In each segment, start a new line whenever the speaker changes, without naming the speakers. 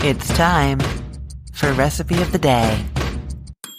It's time for Recipe of the Day.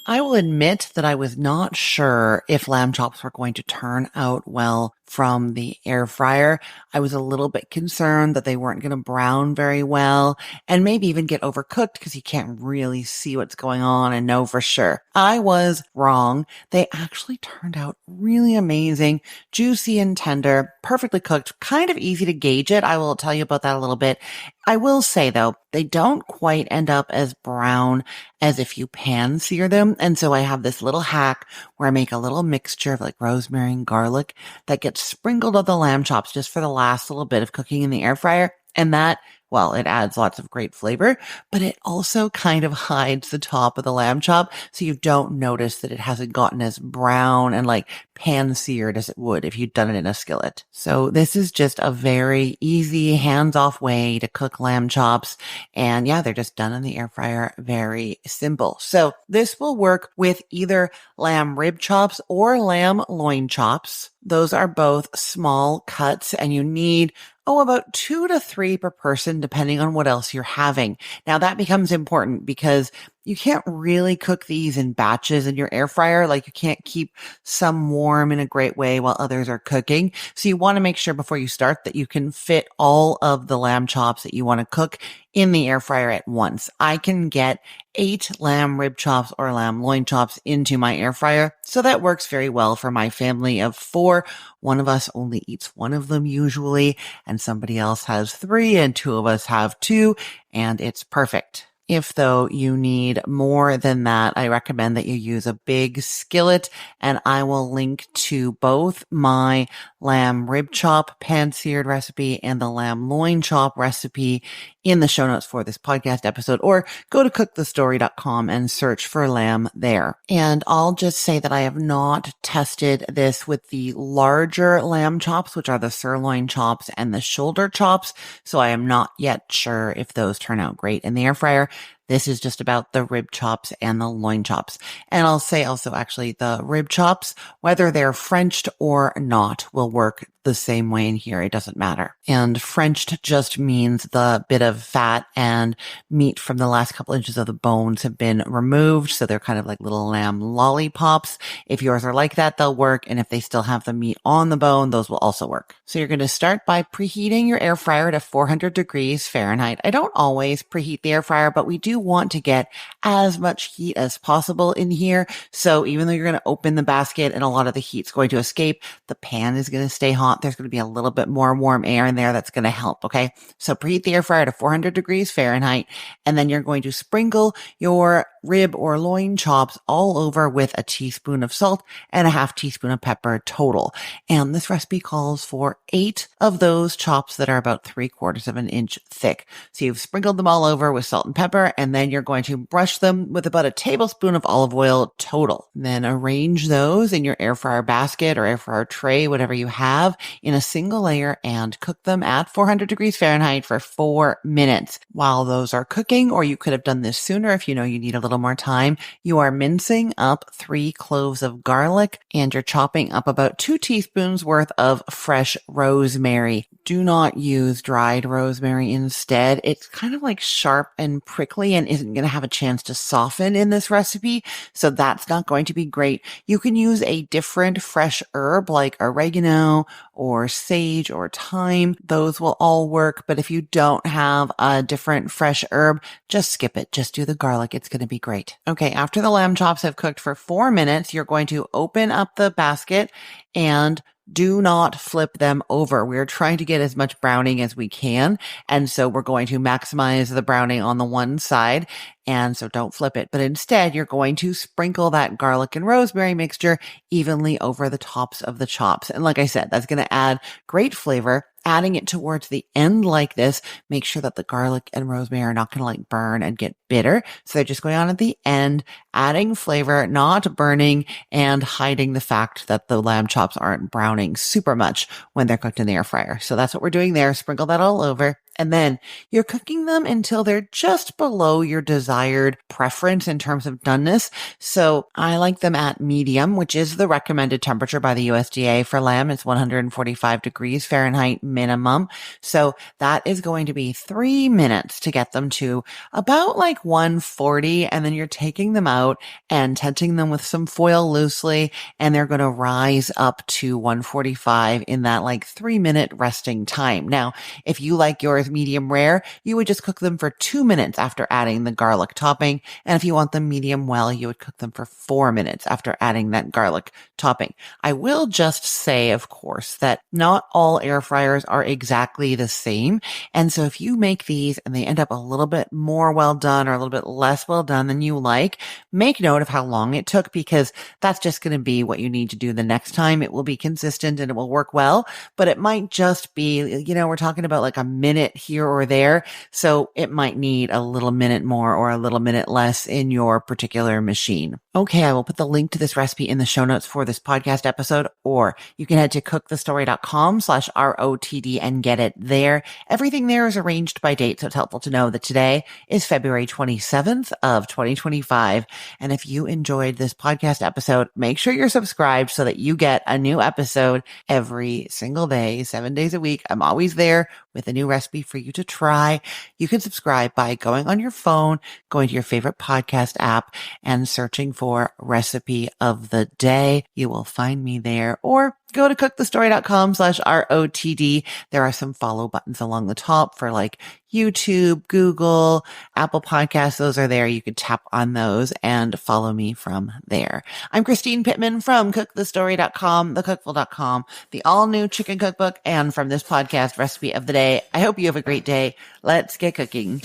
I will admit that I was not sure if lamb chops were going to turn out well from the air fryer. I was a little bit concerned that they weren't going to brown very well and maybe even get overcooked because you can't really see what's going on and know for sure. I was wrong. They actually turned out really amazing, juicy and tender, perfectly cooked, kind of easy to gauge it. I will tell you about that a little bit. I will say though, they don't quite end up as brown as if you pan sear them. And so I have this little hack where I make a little mixture of like rosemary and garlic that gets sprinkled on the lamb chops just for the last little bit of cooking in the air fryer. And that, well, it adds lots of great flavor, but it also kind of hides the top of the lamb chop so you don't notice that it hasn't gotten as brown and like pan-seared as it would if you'd done it in a skillet. So this is just a very easy, hands-off way to cook lamb chops. And yeah, they're just done in the air fryer. Very simple. So this will work with either lamb rib chops or lamb loin chops. Those are both small cuts and you need about 2 to 3 per person, depending on what else you're having. Now that becomes important because you can't really cook these in batches in your air fryer. Like you can't keep some warm in a great way while others are cooking. So you want to make sure before you start that you can fit all of the lamb chops that you want to cook in the air fryer at once. I can get 8 lamb rib chops or lamb loin chops into my air fryer. So that works very well for my family of 4. One of us only eats one of them usually, and somebody else has 3 and 2 of us have 2, and it's perfect. If though you need more than that, I recommend that you use a big skillet, and I will link to both my lamb rib chop pan-seared recipe and the lamb loin chop recipe in the show notes for this podcast episode, or go to cookthestory.com and search for lamb there. And I'll just say that I have not tested this with the larger lamb chops, which are the sirloin chops and the shoulder chops. So I am not yet sure if those turn out great in the air fryer. This is just about the rib chops and the loin chops. And I'll say also actually the rib chops, whether they're Frenched or not, will work the same way in here. It doesn't matter. And Frenched just means the bit of fat and meat from the last couple inches of the bones have been removed. So they're kind of like little lamb lollipops. If yours are like that, they'll work. And if they still have the meat on the bone, those will also work. So you're going to start by preheating your air fryer to 400 degrees Fahrenheit. I don't always preheat the air fryer, but we do want to get as much heat as possible in here. So even though you're going to open the basket and a lot of the heat's going to escape, the pan is going to stay hot. There's going to be a little bit more warm air in there that's going to help. Okay. So preheat the air fryer to 400 degrees Fahrenheit. And then you're going to sprinkle your rib or loin chops all over with a teaspoon of salt and a half teaspoon of pepper total. And this recipe calls for 8 of those chops that are about 3/4 of an inch thick. So you've sprinkled them all over with salt and pepper, and then you're going to brush them with about a tablespoon of olive oil total. Then arrange those in your air fryer basket or air fryer tray, whatever you have, in a single layer and cook them at 400 degrees Fahrenheit for 4 minutes. While those are cooking, or you could have done this sooner if you know you need a little more time, you are mincing up 3 cloves of garlic and you're chopping up about 2 teaspoons worth of fresh rosemary. Do not use dried rosemary instead. It's kind of like sharp and prickly and isn't going to have a chance to soften in this recipe. So that's not going to be great. You can use a different fresh herb like oregano or sage or thyme. Those will all work. But if you don't have a different fresh herb, just skip it. Just do the garlic. It's going to be great. Okay. After the lamb chops have cooked for 4 minutes, you're going to open up the basket and do not flip them over. We're trying to get as much browning as we can. And so we're going to maximize the browning on the one side. And so don't flip it, but instead you're going to sprinkle that garlic and rosemary mixture evenly over the tops of the chops. And like I said, that's going to add great flavor. Adding it towards the end like this, make sure that the garlic and rosemary are not going to like burn and get bitter. So they're just going on at the end, adding flavor, not burning, and hiding the fact that the lamb chops aren't browning super much when they're cooked in the air fryer. So that's what we're doing there. Sprinkle that all over. And then you're cooking them until they're just below your desired preference in terms of doneness. So I like them at medium, which is the recommended temperature by the USDA for lamb. It's 145 degrees Fahrenheit minimum. So that is going to be 3 minutes to get them to about like 140. And then you're taking them out and tenting them with some foil loosely, and they're going to rise up to 145 in that like 3-minute resting time. Now, if you like yours medium rare, you would just cook them for 2 minutes after adding the garlic topping. And if you want them medium well, you would cook them for 4 minutes after adding that garlic topping. I will just say, of course, that not all air fryers are exactly the same. And so if you make these and they end up a little bit more well done or a little bit less well done than you like, make note of how long it took, because that's just going to be what you need to do the next time. It will be consistent and it will work well, but it might just be, we're talking about like a minute here or there. So it might need a little minute more or a little minute less in your particular machine. Okay, I will put the link to this recipe in the show notes for this podcast episode, or you can head to cookthestory.com/ROTD and get it there. Everything there is arranged by date, so it's helpful to know that today is February 27th of 2025. And if you enjoyed this podcast episode, make sure you're subscribed so that you get a new episode every single day, 7 days a week. I'm always there with a new recipe for you to try. You can subscribe by going on your phone, going to your favorite podcast app, and searching for Recipe of the Day. You will find me there, or go to cookthestory.com/ROTD. There are some follow buttons along the top for like YouTube, Google, Apple Podcasts. Those are there. You can tap on those and follow me from there. I'm Christine Pittman from cookthestory.com, thecookful.com, the all new chicken cookbook, and from this podcast, Recipe of the Day. I hope you have a great day. Let's get cooking.